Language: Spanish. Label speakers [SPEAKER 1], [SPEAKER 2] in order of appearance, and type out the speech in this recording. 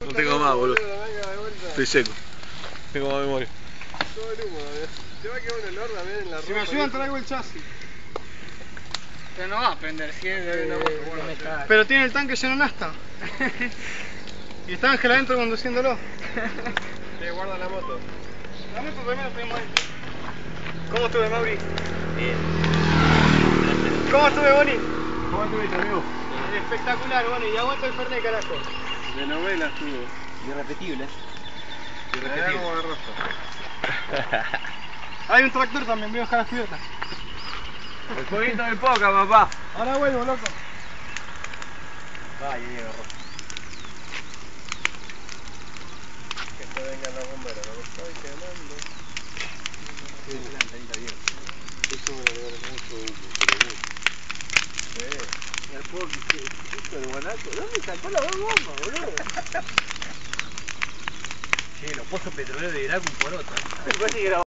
[SPEAKER 1] No tengo más, boludo. Estoy seco. Tengo más memoria.
[SPEAKER 2] Todo el humo, te va a quedar un olor también en la ropa.
[SPEAKER 3] Si me ayudan traigo el chasis.
[SPEAKER 4] Pero no va a prender, si es de metal.
[SPEAKER 3] Pero tiene el tanque lleno de nafta. Y está Ángel adentro conduciéndolo.
[SPEAKER 2] Te guarda la moto.
[SPEAKER 3] La moto también la tenemos adentro. ¿Cómo estuve, Mauri?
[SPEAKER 5] Bien.
[SPEAKER 3] ¿Cómo estuve, Boni?
[SPEAKER 2] ¿Cómo estuviste, amigo?
[SPEAKER 3] Espectacular, Boni. Y aguanta el Fernet, carajo.
[SPEAKER 2] De novela estuvo.
[SPEAKER 5] Irrepetible.
[SPEAKER 2] Irrepetible. Como de rostro.
[SPEAKER 3] Hay un tractor también, voy a dejar las cubiertas.
[SPEAKER 1] El jueguito del poca, papá.
[SPEAKER 3] Ahora vuelvo, loco.
[SPEAKER 5] Vaya, Diego Rojo.
[SPEAKER 2] Que te vengan los bomberos, no me estoy quemando. Eso me lo mucho humo, pero mucho.
[SPEAKER 1] El poquito de guanaco. ¿Dónde sacó la bomba, boludo?
[SPEAKER 5] Che, los pozos petroleros de Irak un poroto.